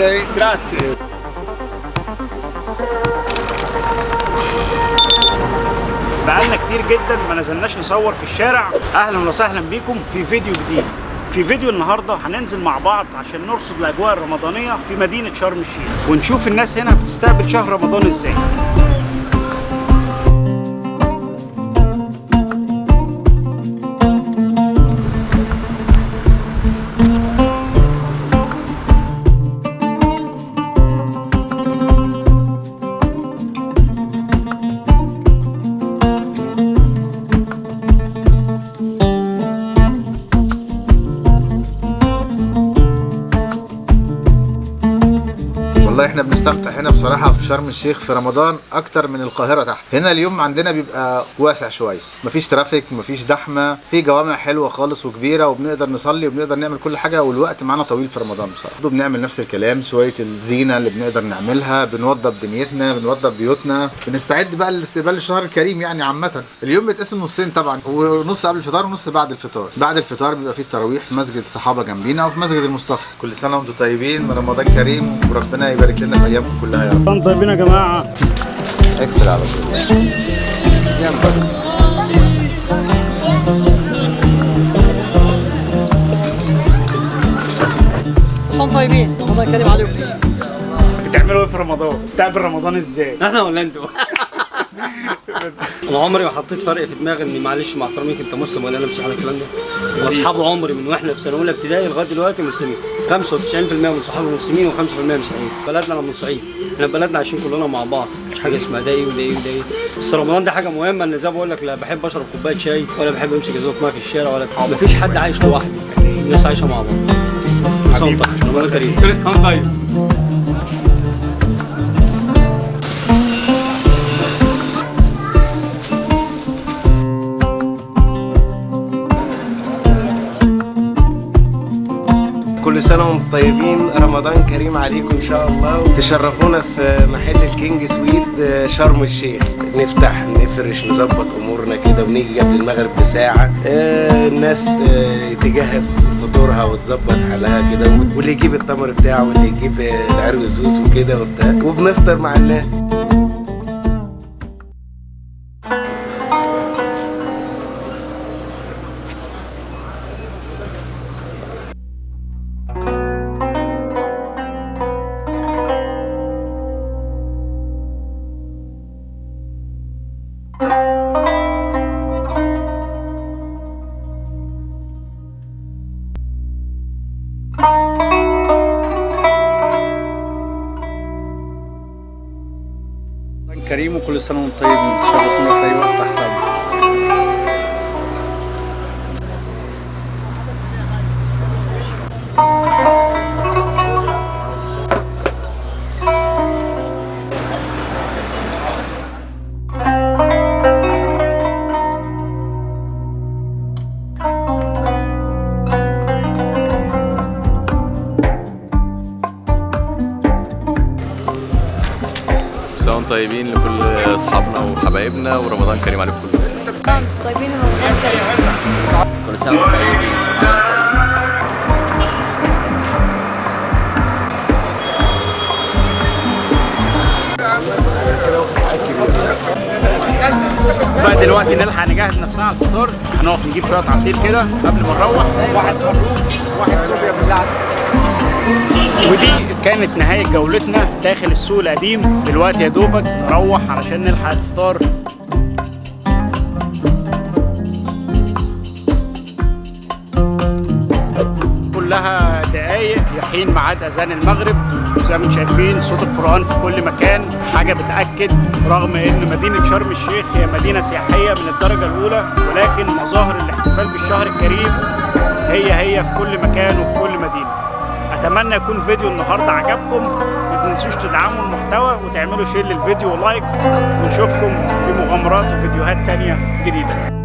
اوكي جراتسي. بقالنا كتير جدا ما نزلناش نصور في الشارع. اهلا وسهلا بيكم في فيديو جديد. في فيديو النهارده هننزل مع بعض عشان نرصد الاجواء الرمضانيه في مدينه شرم الشيخ، ونشوف الناس هنا بتستقبل شهر رمضان ازاي. والله احنا بنستمتع هنا بصراحة في شرم الشيخ في رمضان اكتر من القاهرة تحت. هنا اليوم عندنا بيبقى واسع شوية، مفيش ترافيك، مفيش زحمة، في جوامع حلوة خالص وكبيرة، وبنقدر نصلي وبنقدر نعمل كل حاجة، والوقت معانا طويل في رمضان بصراحة. برضه بنعمل نفس الكلام، شوية الزينة اللي بنقدر نعملها، بنوضب دنيتنا، بنوضب بيوتنا، بنستعد بقى لاستقبال الشهر الكريم. يعني عامة اليوم بيتقسم نصين طبعا، ونص قبل الفطار ونص بعد الفطار. بعد الفطار بيبقى فيه التراويح في مسجد الصحابة جنبينا وفي مسجد المصطفى. كل سنة وانتم طيبين، رمضان كريم وربنا يبارك لنا في ايامكم كلها يا رب. انتم طيبين يا جماعه. اكسل على طول. انتم طيبين، رمضان كريم عليكم. بتعملوا ايه في رمضان؟ تستقبل رمضان ازاي؟ احنا ولا انتوا؟ انا عمري ما حطيت فرق في دماغي اني معلش مع احترامك انت مسلم ولا انا مسيحي ولا الكلام ده. واصحاب عمري من واحنا في سنه اولى ابتدائي لغايه دلوقتي مسلمين. 95% من صحابي مسلمين و5% مسيحيين. بلدنا انا من الصعيد، احنا بلدنا عايشين كلنا مع بعض، مش حاجه اسمها ده ايه وده ايه وده ايه. بس رمضان ده حاجه مهمه، ان زي ما بقول لك لا بحب اشرب كوبايه شاي ولا بحب امسك ازازه ميه في الشارع، ولا مفيش حد عايش لوحده، الناس عايشه مع بعض. كل سنه وانت طيب، رمضان كريم. كل سنه وانت طيب. كل سنة وانتم طيبين، رمضان كريم عليكم إن شاء الله. تشرفونا في محل الكينج سويت شرم الشيخ. نفتح نفرش نظبط أمورنا كده، ونيجي قبل المغرب بساعة. الناس تجهز فطورها وتظبط حالها كده، واللي يجيب التمر بتاعه واللي يجيب العرقسوس وكده وبتاع، وبنفطر مع الناس. كريم وكل سنة وانتم طيبين. تشرفونا في أي وقت تحت أمرك. وانتم طيبين لكل اصحابنا وحبايبنا، ورمضان كريم عليكم كلكم. انتم طيبين ورمضان كريم. كل سنه وانتم طيبين. بقى دلوقتي نلحق نجهز نفسنا على الفطار. هنقف نجيب شويه عصير كده قبل ما نروح، واحد مبروك واحد صوبيا بالله. ودي كانت نهايه جولتنا داخل السوق القديم. دلوقتي يا دوبك نروح علشان نلحق الفطار. كلها دقايق يحين ميعاد اذان المغرب. زي ما انتم شايفين صوت القرآن في كل مكان، حاجه بتاكد رغم ان مدينه شرم الشيخ هي مدينه سياحيه من الدرجه الاولى، ولكن مظاهر الاحتفال بالشهر الكريم هي في كل مكان وفي كل مدينه. اتمنى يكون فيديو النهارده عجبكم. ما تنسوش تدعموا المحتوى وتعملوا شير للفيديو ولايك، ونشوفكم في مغامرات وفيديوهات تانية جديده.